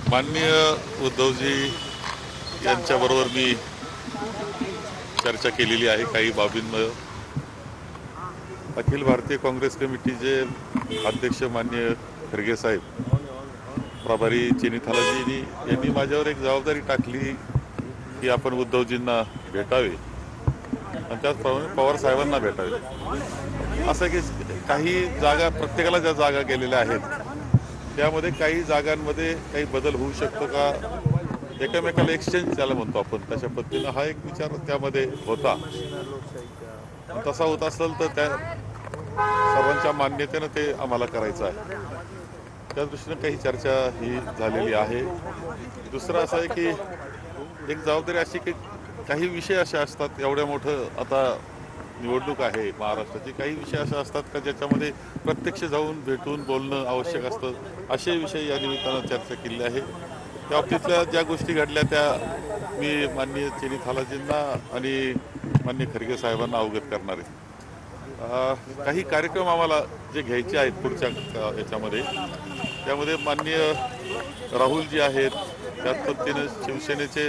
माननीय उद्धवजी यांच्याबरोबर मी चर्चा केलेली आहे काही बाबींवर। अखिल भारतीय काँग्रेस कमिटीचे अध्यक्ष माननीय खरगे साहेब, प्रभारी चेनीथालाजी यांनी माझ्यावर एक जबाबदारी टाकली की आपण उद्धवजींना भेटावे आणि त्याचप्रमाणे पवार साहेबांना भेटावे। असं की काही जागा प्रत्येकाला ज्या जागा गेलेल्या आहेत त्यामध्ये काही जागांमध्ये काही बदल होऊ शकतो का, एकमेकाला एक्सचेंज त्याला म्हणतो आपण, तशा पद्धतीनं हा एक विचार त्यामध्ये होता। तसा होत असेल तर त्या सर्वांच्या मान्यतेनं ते आम्हाला करायचं आहे, त्या दृष्टीनं काही चर्चा ही झालेली आहे। दुसरं असं आहे की एक जबाबदारी अशी की काही विषय असे असतात, एवढ्या मोठं आता निवडणूक आहे महाराष्ट्राची, काही विषय असे असतात का ज्याच्यामध्ये प्रत्यक्ष जाऊन भेटून बोलणं आवश्यक असतं। असे विषय या निमित्तानं चर्चा केली आहे। त्या बाबतीतल्या ज्या गोष्टी घडल्या त्या मी माननीय चेनीथालाजींना आणि माननीय खरगे साहेबांना अवगत करणार आहे। काही कार्यक्रम आम्हाला जे घ्यायचे आहेत पुढच्या याच्यामध्ये, त्यामध्ये माननीय राहुलजी आहेत, त्याच पद्धतीनं शिवसेनेचे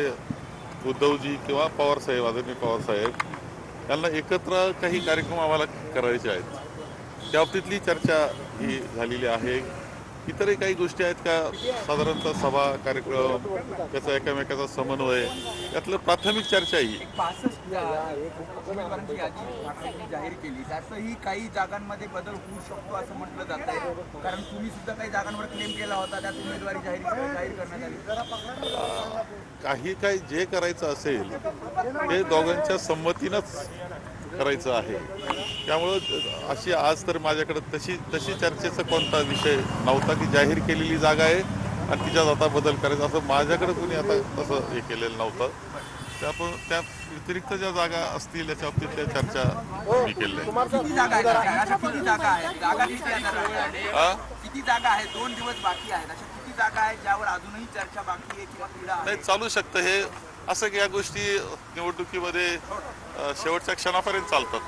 उद्धवजी किंवा पवारसाहेब, आदरणीय पवारसाहेब यांना एकत्र काही कार्यक्रम आम्हाला करायचे आहेत, त्या बाबतीतली चर्चा ही झालेली आहे। इतरही काही गोष्टी आहेत का, साधारणतः सभा कार्यक्रम त्याचा एकमेकाचा समन्वय, यातलं प्राथमिक चर्चा ही 65 उमेदवारांची यादी जाहीर केली, त्यातही काही जागांमध्ये बदल होऊ शकतो असं म्हटलं जात आहे, कारण तुम्ही सुद्धा काही जागांवर क्लेम केला होता, त्यात उमेदवारी जाहीर करण्यात आली। काही जे करायचं असेल ते दोघांच्या संमतीनंच करायचं आहे। त्यामुळं अशी आज तर माझ्याकडे तशी चर्चेचा कोणता विषय नव्हता की जाहीर केलेली जागा आहे आणि तिच्यात आता बदल करायचा, असं माझ्याकडे कोणी आता तसं हे केलेलं नव्हतं। त्यामुळे त्या व्यतिरिक्त ज्या जागा असतील याच्या बाबतीतल्या चर्चा मी केलेल्या आहेत। किती जागा आहेत? 2 दिवस बाकी आहेत, अशा किती जागा आहेत ज्यावर अजूनही चर्चा बाकी आहे किंवा क्रीडा नाही चालू शकतं हे असं की या गोष्टी निवडणुकीमध्ये शेवटच्या क्षणापर्यंत चालतात।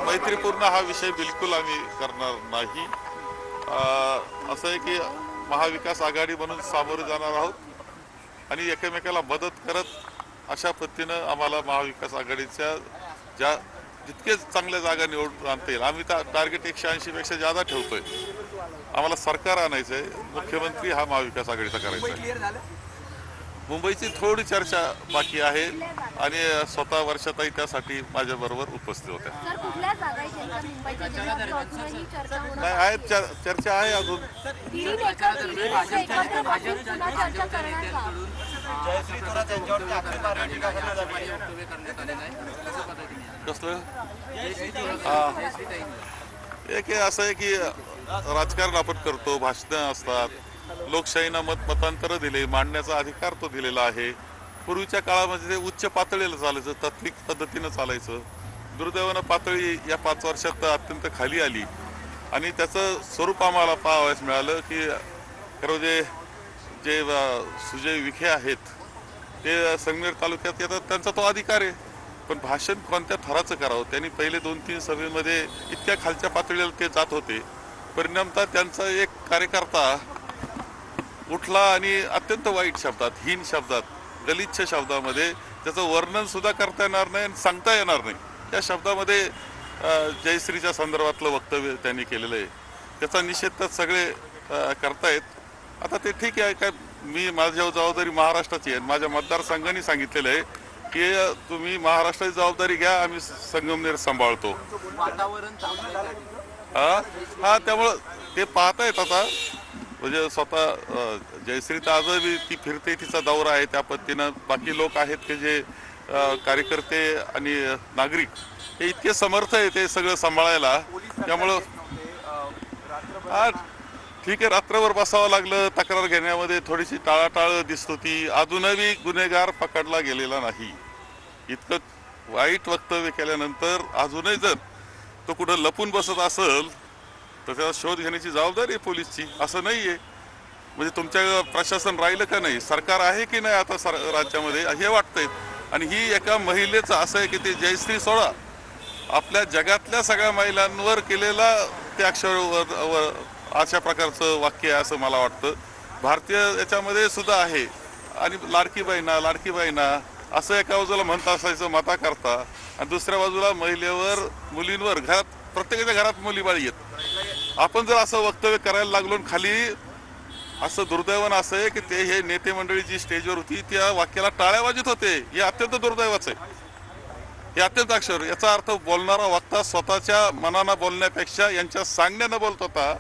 मैत्रीपूर्ण हा विषय बिलकुल आम्ही करणार नाही। असं आहे की महाविकास आघाडी म्हणून सामोरे जाणार आहोत आणि एकमेकाला मदत करत अशा पद्धतीनं आम्हाला महाविकास आघाडीच्या ज्या जितके चांगल्या जागा निवडून आणता येईल, आम्ही टार्गेट 180 पेक्षा जादा ठेवतोय। आम्हाला सरकार आणायचं आहे, मुख्यमंत्री हा महाविकास आघाडीचा करायचा आहे। मुंबईची थोडी चर्चा बाकी आहे आणि स्वतः वर्षाताई त्यासाठी माझ्या बरोबर उपस्थित होत्या। नाही आहेत, चर्चा आहे अजून। कसलं एक असं आहे की राजकारण आपण करतो, भाषणं असतात, लोकशाहीनं मतांतर दिले, मांडण्याचा अधिकार तो दिलेला आहे। पूर्वीच्या काळामध्ये ते उच्च पातळीला चालायचं, तात्विक पद्धतीनं चालायचं। दुर्दैवानं पातळी या 5 वर्षात अत्यंत खाली आली आणि त्याचं स्वरूप आम्हाला पाहावयास मिळालं की खरं जे सुजय विखे आहेत ते संगमेर तालुक्यात येतात, त्यांचा तो अधिकार आहे, पण भाषण कोणत्या थराचं करावं, त्यांनी पहिले 2-3 सभेमध्ये इतक्या खालच्या पातळीला ते जात होते, परिणामतः त्यांचा एक कार्यकर्ता उठला आणि अत्यंत वाईट शब्दात, हीन शब्दात, गलिच्छ शब्दामध्ये, त्याचं वर्णन सुद्धा करता येणार नाही आणि सांगता येणार नाही, त्या शब्दामध्ये जयश्रीच्या संदर्भातलं वक्तव्य त्यांनी केलेलं आहे। त्याचा निषेध तर सगळे करतायत। आता ते ठीक आहे, काय मी माझ्या जबाबदारी महाराष्ट्राची आहे, माझ्या मतदारसंघाने सांगितलेलं आहे की तुम्ही महाराष्ट्राची जबाबदारी घ्या, आम्ही संगमनेर सांभाळतो। हा त्यामुळं ते पाहतायत आता, म्हणजे स्वतः जयश्री तर आजही ती फिरते, तिचा दौरा आहे, त्या पद्धतीनं बाकी लोक आहेत की जे कार्यकर्ते आणि नागरिक हे इतके समर्थ आहे ते सगळं सांभाळायला। त्यामुळं हा ठीक आहे, रात्रभर बसावं लागलं, तक्रार घेण्यामध्ये थोडीशी टाळाटाळ दिसत होती, अजूनही गुन्हेगार पकडला गेलेला नाही। इतकं वाईट वक्तव्य केल्यानंतर अजूनही जर तो कुठं लपून बसत असेल तर त्याचा शोध घेण्याची जबाबदारी आहे पोलीसची, असं नाही आहे. म्हणजे तुमच्या प्रशासन राहिलं का नाही, सरकार आहे की नाही आता राज्यामध्ये हे वाटतंय. आणि ही एका महिलेचं असं आहे की ते जयश्री सोळा आपल्या जगातल्या सगळ्या महिलांवर केलेला ते अक्षर अशा प्रकारचं वाक्य आहे असं मला वाटतं. भारतीय याच्यामध्ये सुद्धा आहे. आणि लाडकी बहिणा असं एका बाजूला म्हणत असायचं मता करता, आणि दुसऱ्या बाजूला महिलेवर मुलींवर घरात प्रत्येकाच्या घरात मुली बाळी आहेत. आपण जर असं वक्तव्य करायला लागलो खाली, असं दुर्दैवानं असं आहे की ते हे नेते मंडळी जी स्टेजवर होती त्या वाक्याला टाळ्या वाजत होते. हे अत्यंत दुर्दैवाचं आहे, हे अत्यंत अक्षर. याचा अर्थ बोलणारा वक्ता स्वतःच्या मनानं बोलण्यापेक्षा यांच्या सांगण्यानं बोलत होता.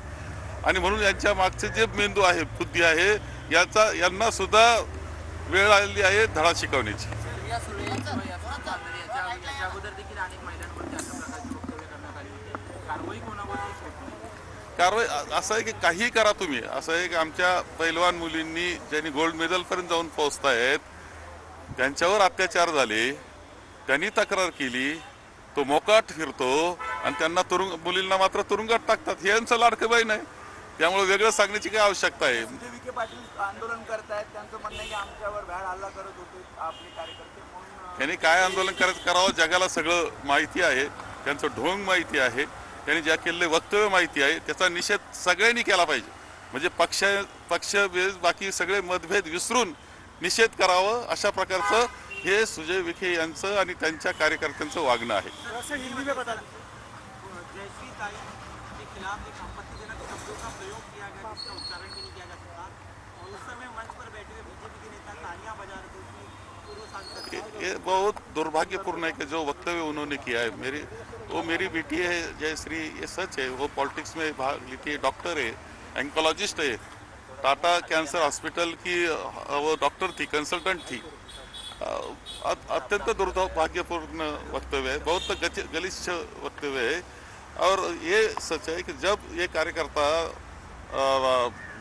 आणि म्हणून यांच्या मागचे जे मेंदू आहे, बुद्धी आहे, यांना सुद्धा वेळ आलेली आहे धडा शिकवण्याची. कारवाई असं आहे की काही करा तुम्ही, असं आहे की आमच्या पैलवान मुलींनी ज्यांनी गोल्ड मेडल पर्यंत जाऊन पोहोचतायत त्यांच्यावर अत्याचार झाले, त्यांनी तक्रार केली, तो मोकाट फिरतो आणि त्यांना मुलींना मात्र तुरुंगात टाकतात. हे यांचं लाडकं बहीण आहे, त्यामुळे वेगळं सांगण्याची काय आवश्यकता आहे. विखे पाटील आंदोलन करतायत, त्यांचं म्हणणं आहे की आमच्यावर भ्याड हल्ला करत होते आपले कार्यकर्ते म्हणून. त्यांनी काय आंदोलन करावं जगाला सगळं माहिती आहे, त्यांचं ढोंग माहिती आहे, त्यांनी ज्या केलेले वक्तव्य माहिती आहे, त्याचा निषेध सगळ्यांनी केला पाहिजे. म्हणजे पक्ष बाकी सगळे मतभेद विसरून निषेध करावं, अशा प्रकारचं हे सुजय विखे यांचं आणि त्यांच्या कार्यकर्त्यांचं वागणं आहे. ये बहुत दुर्भाग्यपूर्ण है कि जो वक्तव्य उन्होंने किया है, वो मेरी बेटी है जयश्री, ये सच है। वो पॉलिटिक्स में भाग लेती है, डॉक्टर है, एंकोलॉजिस्ट है, टाटा कैंसर हॉस्पिटल की वो डॉक्टर थी, कंसल्टेंट थी। अत्यंत दुर्भाग्यपूर्ण वक्तव्य है, बहुत गलिच्छ वक्तव्य है। और ये सच है कि जब ये कार्यकर्ता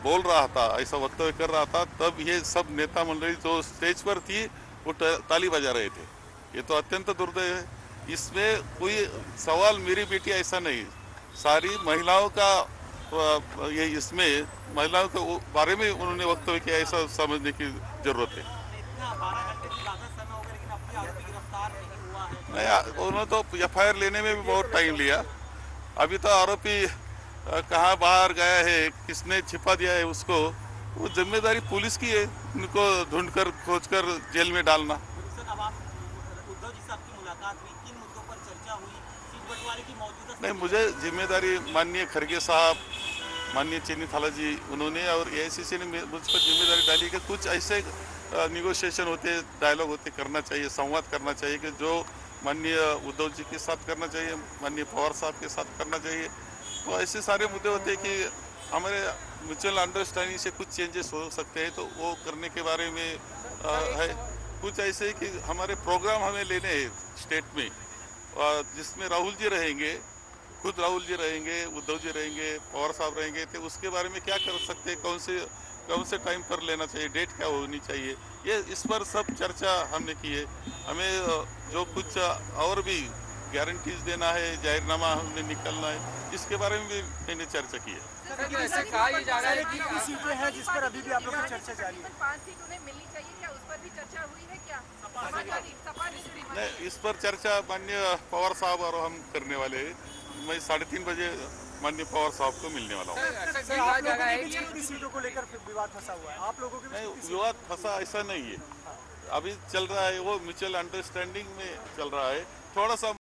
बोल रहा था, ऐसा वक्तव्य कर रहा था, तब ये सब नेता मंडली जो स्टेज पर थी वो ताली बजा रहे थे। ये तो अत्यंत दुर्दैव है। इसमें कोई सवाल मेरी बेटी ऐसा नहीं, सारी महिलाओं का ये इसमें महिलाओं के बारे में उन्होंने वक्तव्य किया, ऐसा समझने की जरूरत है। नहीं, उन्होंने तो FIR लेने में भी बहुत टाइम लिया। अभी तो आरोपी कहाँ बाहर गया है, किसने छिपा दिया है उसको, वो जिम्मेदारी पुलिस की है, उनको ढूंढकर खोजकर जेल में डालना। नहीं, मुझे जिम्मेदारी माननीय खरगे साहब, माननीय चेनी थाला जी, उन्होंने और AICC ने मुझ पर जिम्मेदारी डाली कि कुछ ऐसे निगोशिएशन होते, डायलॉग होते, करना चाहिए, संवाद करना चाहिए कि जो माननीय उद्धव जी के साथ करना चाहिए, माननीय पवार साहब के साथ करना चाहिए। तो ऐसे सारे मुद्दे होते कि हमारे म्यूचुअल अंडरस्टैंडिंग से कुछ चेंजेस हो सकते हैं, तो वो करने के बारे में है। कुछ ऐसे कि हमारे प्रोग्राम हमें लेने हैं स्टेट में, जिसमें राहुल जी रहेंगे, खुद राहुल जी रहेंगे, उद्धव जी रहेंगे, पवार साहब रहेंगे, तो उसके बारे में क्या कर सकते हैं, कौन से टाइम पर लेना चाहिए, डेट क्या होनी चाहिए, ये इस पर सब चर्चा हमने की है। हमें जो कुछ और भी गारंटीज देना है, जाहिरनामा हमने निकलना है, इसके बारे में भी मैंने चर्चा की है। ऐसा कहा ये जा रहा है कि कितनी सीटें हैं जिस पर अभी भी आप लोगों की चर्चा जारी है? 5 सीट उन्हें मिलनी चाहिए, क्या उस पर भी चर्चा हुई है क्या? नहीं, इस पर चर्चा माननीय पवार साहब और हम करने वाले हैं। मैं 3:30 बजे माननीय पवार साहब को मिलने वाला हूँ। सर, आप लोगों के बीच कितनी सीटों को लेकर विवाद फंसा हुआ है? आप लोगों के बीच नहीं, विवाद फंसा ऐसा नहीं है, अभी चल रहा है, वो म्यूचुअल अंडरस्टैंडिंग में चल रहा है। थोड़ा सा